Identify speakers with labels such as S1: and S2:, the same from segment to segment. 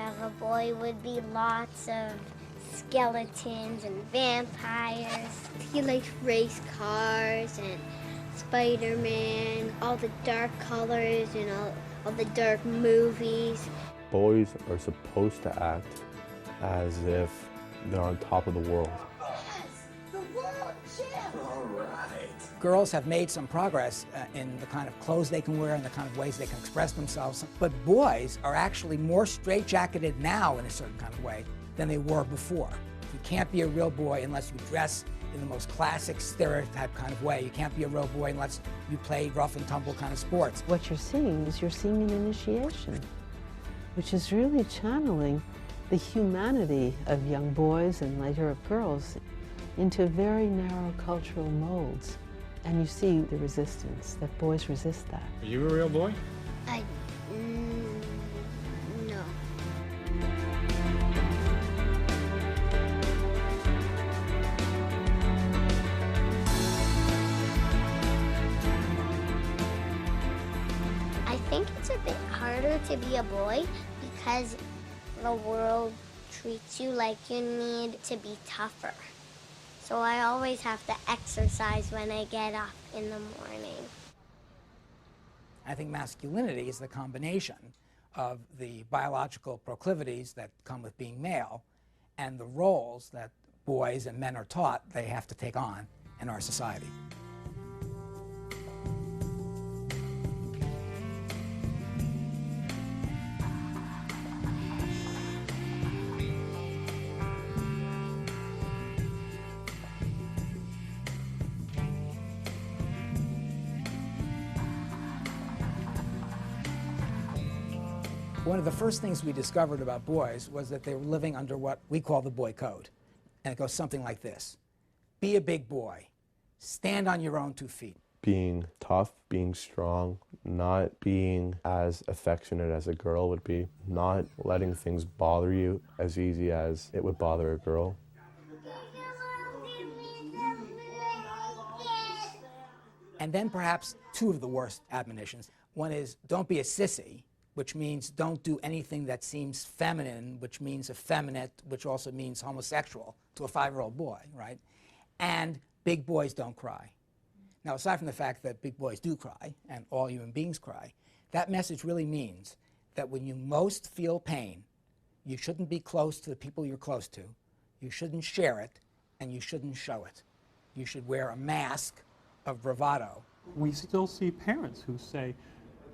S1: of a boy would be lots of skeletons and vampires. He likes race cars and Spider-Man, all the dark colors and all the dark movies.
S2: Boys are supposed to act as if they're on top of the world.
S3: Yes, the world champ!
S4: All right.
S5: Girls have made some progress in the kind of clothes they can wear and the kind of ways they can express themselves. But boys are actually more straitjacketed now in a certain kind of way than they were before. You can't be a real boy unless you dress in the most classic stereotype kind of way. You can't be a real boy unless you play rough and tumble kind of sports.
S6: What you're seeing an initiation, which is really channeling the humanity of young boys and later of girls into very narrow cultural molds. And you see the resistance, that boys resist that.
S4: Are you a real boy?
S1: No. I think it's a bit harder to be a boy because the world treats you like you need to be tougher. So I always have to exercise when I get up in the morning.
S5: I think masculinity is the combination of the biological proclivities that come with being male and the roles that boys and men are taught they have to take on in our society. One of the first things we discovered about boys was that they were living under what we call the boy code. And it goes something like this. Be a big boy. Stand on your own 2 feet.
S2: Being tough, being strong, not being as affectionate as a girl would be, not letting things bother you as easy as it would bother a girl.
S5: And then perhaps 2 of the worst admonitions. One is don't be a sissy, which means don't do anything that seems feminine, which means effeminate, which also means homosexual to a 5-year-old boy, right? And big boys don't cry. Now, aside from the fact that big boys do cry, and all human beings cry, that message really means that when you most feel pain, you shouldn't be close to the people you're close to, you shouldn't share it, and you shouldn't show it. You should wear a mask of bravado.
S7: We still see parents who say,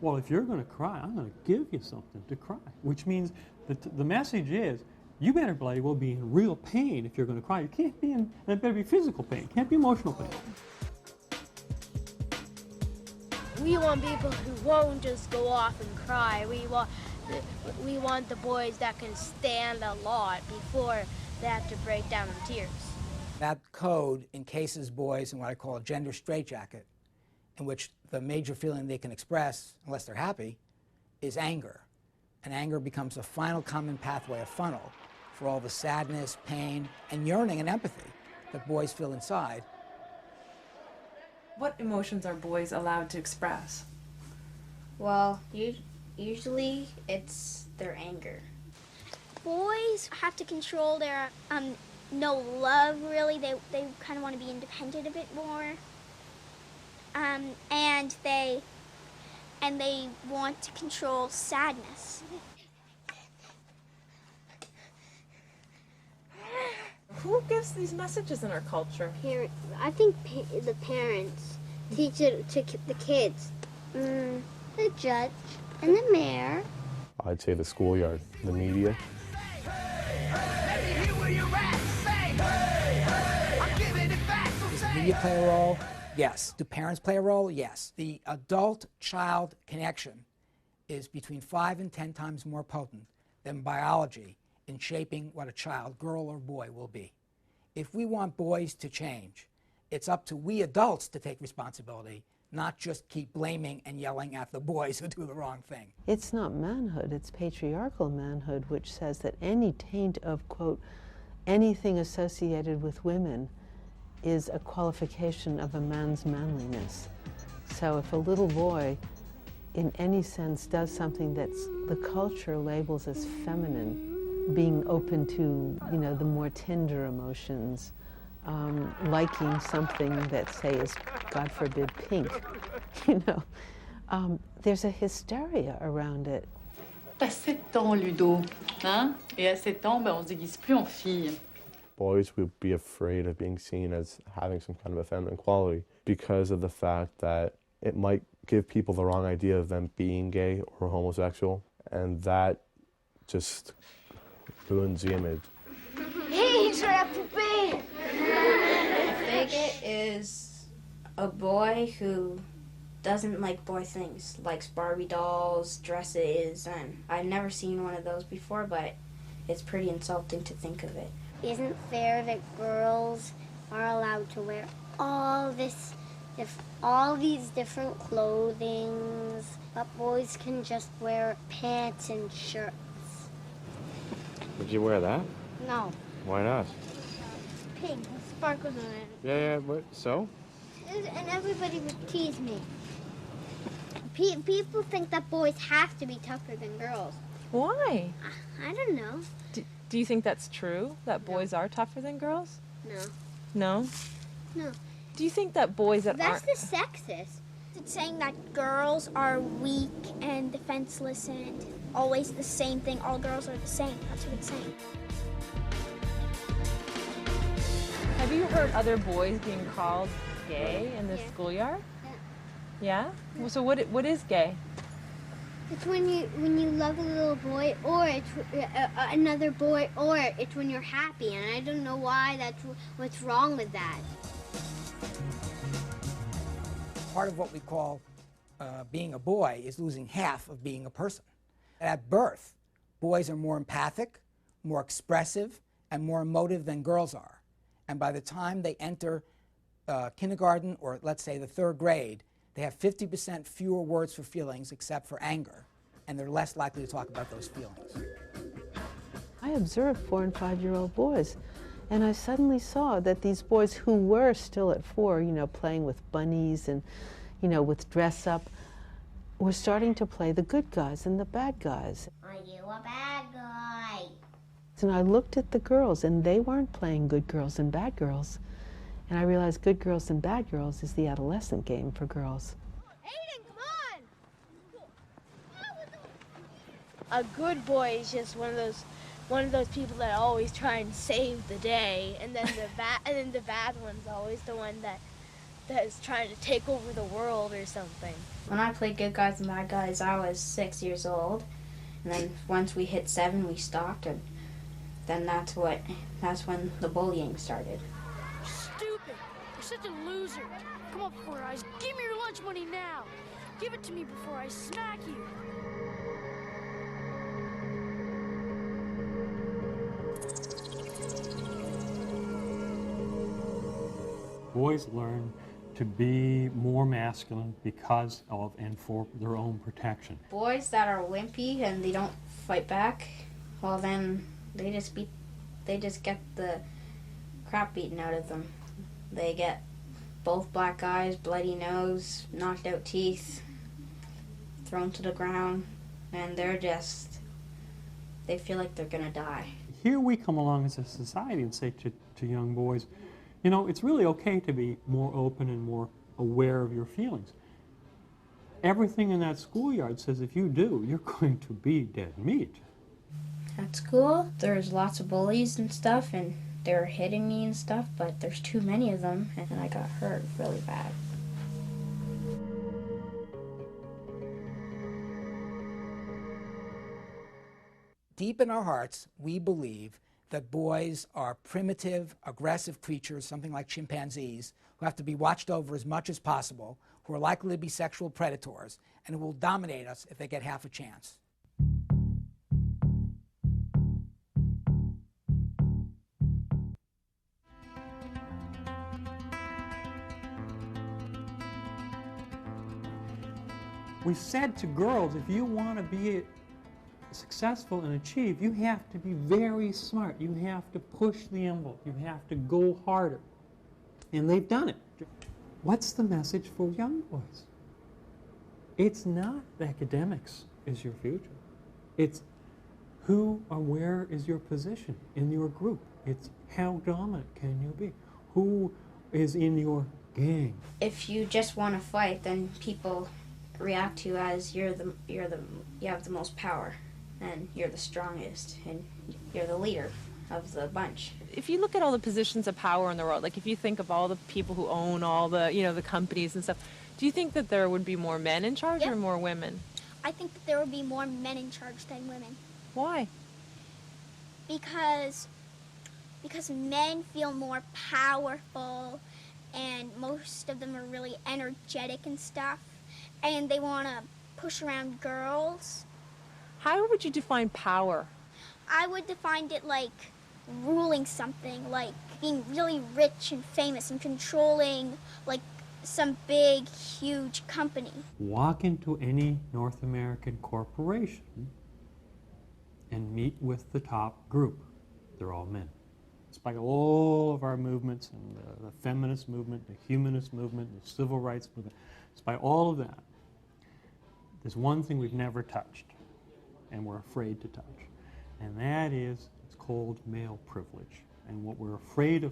S7: well, if you're going to cry, I'm going to give you something to cry, which means that the message is, you better bloody well be in real pain if you're going to cry. You can't be in, and it better be physical pain, it can't be emotional pain.
S8: We want people who won't just go off and cry. We want the boys that can stand a lot before they have to break down in tears.
S5: That code encases boys in what I call a gender straitjacket, in which the major feeling they can express, unless they're happy, is anger. And anger becomes a final common pathway, a funnel, for all the sadness, pain, and yearning and empathy that boys feel inside.
S9: What emotions are boys allowed to express?
S1: Well, usually it's their anger. Boys have to control their no love, really. They kind of want to be independent a bit more. And they want to control sadness.
S9: Who gives these messages in our culture?
S1: I think the parents teach it to the kids. The judge and the mayor.
S2: I'd say the schoolyard, the media.
S5: Does media play a role? Yes. Do parents play a role? Yes. The adult-child connection is between 5 and 10 times more potent than biology in shaping what a child, girl or boy, will be. If we want boys to change, it's up to we adults to take responsibility, not just keep blaming and yelling at the boys who do the wrong thing.
S6: It's not manhood, it's patriarchal manhood, which says that any taint of, quote, anything associated with women is a qualification of a man's manliness. So if a little boy in any sense, does something that's the culture labels as feminine, being open to, you know, the more tender emotions, liking something that, say, is, God forbid, pink, you know. There's a hysteria around it.
S4: Assez de ton, Ludo. Hein? Et assez de ton, ben on se déguise plus en fille.
S2: Boys would be afraid of being seen as having some kind of a feminine quality because of the fact that it might give people the wrong idea of them being gay or homosexual, and that just ruins the image.
S3: Hey, Trappy!
S10: A faggot is a boy who doesn't like boy things, likes Barbie dolls, dresses, and I've never seen one of those before, but it's pretty insulting to think of it.
S1: Isn't fair that girls are allowed to wear all these different clothings, but boys can just wear pants and shirts.
S11: Would you wear that?
S1: No.
S11: Why not?
S1: Pink, with sparkles on it.
S11: Yeah, but so?
S1: And everybody would tease me. People think that boys have to be tougher than girls.
S9: Why?
S1: I don't know.
S9: Do you think that's true? That boys are tougher than girls?
S1: No.
S9: No?
S1: No.
S9: Do you think that boys that
S1: That's
S9: aren't...
S1: the sexist.
S12: It's saying that girls are weak and defenseless and always the same thing. All girls are the same. That's what it's saying.
S9: Have you heard other boys being called gay in the schoolyard? Yeah? Well, so what is gay?
S1: It's when you love a little boy, or it's another boy, or it's when you're happy, and I don't know why what's wrong with that.
S5: Part of what we call being a boy is losing half of being a person. At birth, boys are more empathic, more expressive, and more emotive than girls are. And by the time they enter kindergarten, or let's say the 3rd grade, they have 50% fewer words for feelings except for anger, and they're less likely to talk about those feelings.
S6: I observed 4- and 5-year-old boys, and I suddenly saw that these boys who were still at 4, you know, playing with bunnies and, you know, with dress up, were starting to play the good guys and the bad guys.
S3: Are you a bad guy?
S6: And I looked at the girls, and they weren't playing good girls and bad girls. And I realized good girls and bad girls is the adolescent game for girls.
S8: Aiden, come on! A good boy is just one of those people that always try and save the day, and then the bad one's always the one that is trying to take over the world or something.
S10: When I played Good Guys and Bad Guys, I was 6 years old, and then once we hit 7, we stopped, and then that's when the bullying started.
S13: Stupid! You're such a loser. Come on, Four Eyes, give me your lunch money now. Give it to me before I smack you.
S7: Boys learn to be more masculine because of and for their own protection.
S10: Boys that are wimpy and they don't fight back, well then they just get the crap beaten out of them. They get both black eyes, bloody nose, knocked out teeth, thrown to the ground, and they feel like they're gonna die.
S7: Here we come along as a society and say to young boys, you know, it's really okay to be more open and more aware of your feelings. Everything in that schoolyard says if you do, you're going to be dead meat.
S10: At school, there's lots of bullies and stuff, and they're hitting me and stuff, but there's too many of them, and I got hurt really bad.
S5: Deep in our hearts, we believe that boys are primitive, aggressive creatures, something like chimpanzees, who have to be watched over as much as possible, who are likely to be sexual predators, and who will dominate us if they get half a chance.
S7: We said to girls, if you want to be successful and achieve, you have to be very smart. You have to push the envelope. You have to go harder. And they've done it. What's the message for young boys? It's not academics is your future. It's who or where is your position in your group. It's how dominant can you be? Who is in your gang?
S10: If you just want to fight, then people react to you as you have the most power, and you're the strongest, and you're the leader of the bunch.
S9: If you look at all the positions of power in the world, like if you think of all the people who own all the, the companies and stuff, do you think that there would be more men in charge or more women?
S12: I think that there would be more men in charge than women.
S9: Why?
S12: Because men feel more powerful, and most of them are really energetic and stuff, and they want to push around girls.
S9: How would you define power?
S12: I would define it like ruling something, like being really rich and famous and controlling like some big, huge company.
S7: Walk into any North American corporation and meet with the top group. They're all men. Despite all of our movements, and the feminist movement, the humanist movement, the civil rights movement, despite all of that, there's one thing we've never touched, and we're afraid to touch, and that is, it's called male privilege. And what we're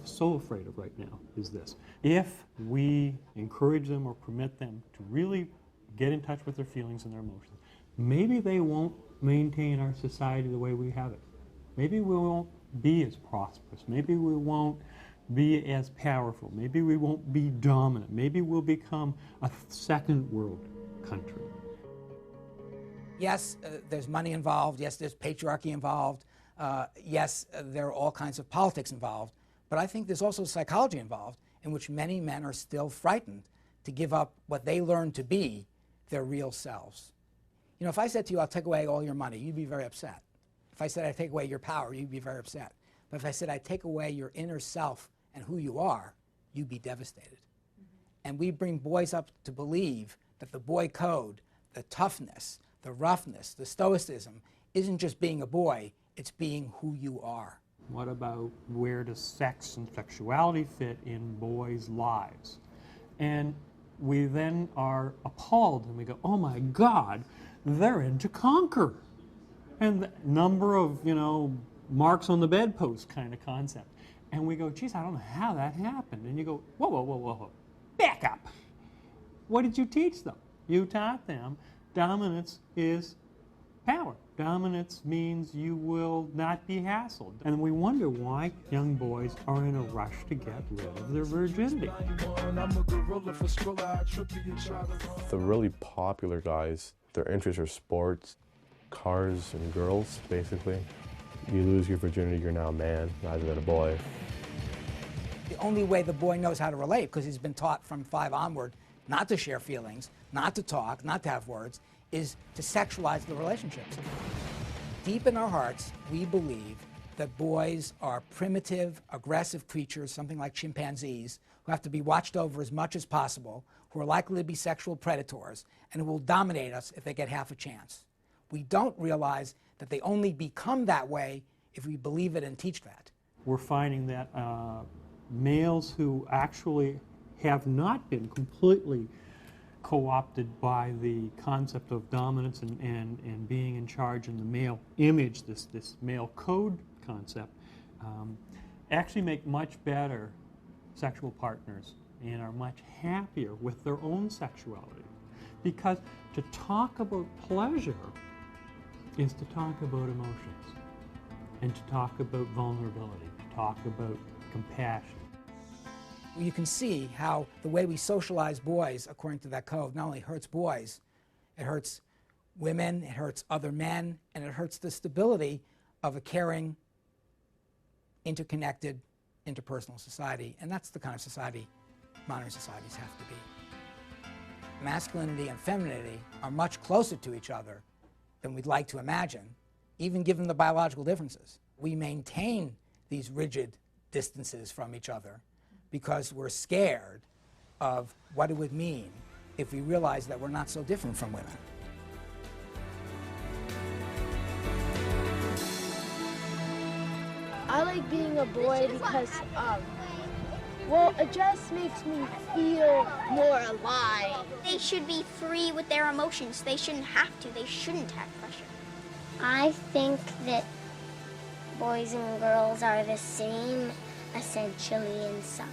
S7: so afraid of right now is this. If we encourage them or permit them to really get in touch with their feelings and their emotions, maybe they won't maintain our society the way we have it. Maybe we won't be as prosperous. Maybe we won't be as powerful. Maybe we won't be dominant. Maybe we'll become a second world country.
S5: Yes, there's money involved. Yes, there's patriarchy involved. Yes, there are all kinds of politics involved. But I think there's also psychology involved, in which many men are still frightened to give up what they learned to be their real selves. You know, if I said to you, I'll take away all your money, you'd be very upset. If I said I'd take away your power, you'd be very upset. But if I said I'd take away your inner self and who you are, you'd be devastated. And we bring boys up to believe that the boy code, the toughness, the roughness, the stoicism, isn't just being a boy, it's being who you are.
S7: What about where does sex and sexuality fit in boys' lives? And we then are appalled and we go, oh my God, they're into conquer. And the number of, marks on the bedpost kind of concept. And we go, geez, I don't know how that happened. And you go, whoa, whoa, whoa, whoa, back up. What did you teach them? You taught them dominance is power. Dominance means you will not be hassled. And we wonder why young boys are in a rush to get rid of their virginity.
S2: The really popular guys, their interests are sports, cars, and girls, basically. You lose your virginity, you're now a man rather than a boy.
S5: The only way the boy knows how to relate, because he's been taught from 5 onward not to share feelings, not to talk, not to have words, is to sexualize the relationships. Deep in our hearts, we believe that boys are primitive, aggressive creatures, something like chimpanzees, who have to be watched over as much as possible, who are likely to be sexual predators, and who will dominate us if they get half a chance. We don't realize that they only become that way if we believe it and teach that.
S7: We're finding that males who actually have not been completely co-opted by the concept of dominance and being in charge in the male image, this male code concept, actually make much better sexual partners and are much happier with their own sexuality. Because to talk about pleasure is to talk about emotions, and to talk about vulnerability, to talk about compassion.
S5: You can see how the way we socialize boys, according to that code, not only hurts boys, it hurts women, it hurts other men, and it hurts the stability of a caring, interconnected, interpersonal society. And that's the kind of society modern societies have to be. Masculinity and femininity are much closer to each other than we'd like to imagine, even given the biological differences. We maintain these rigid distances from each other because we're scared of what it would mean if we realize that we're not so different from women.
S8: I like being a boy because Well, it just makes me feel more alive.
S12: They should be free with their emotions. They shouldn't have to. They shouldn't have pressure.
S1: I think that boys and girls are the same essentially inside.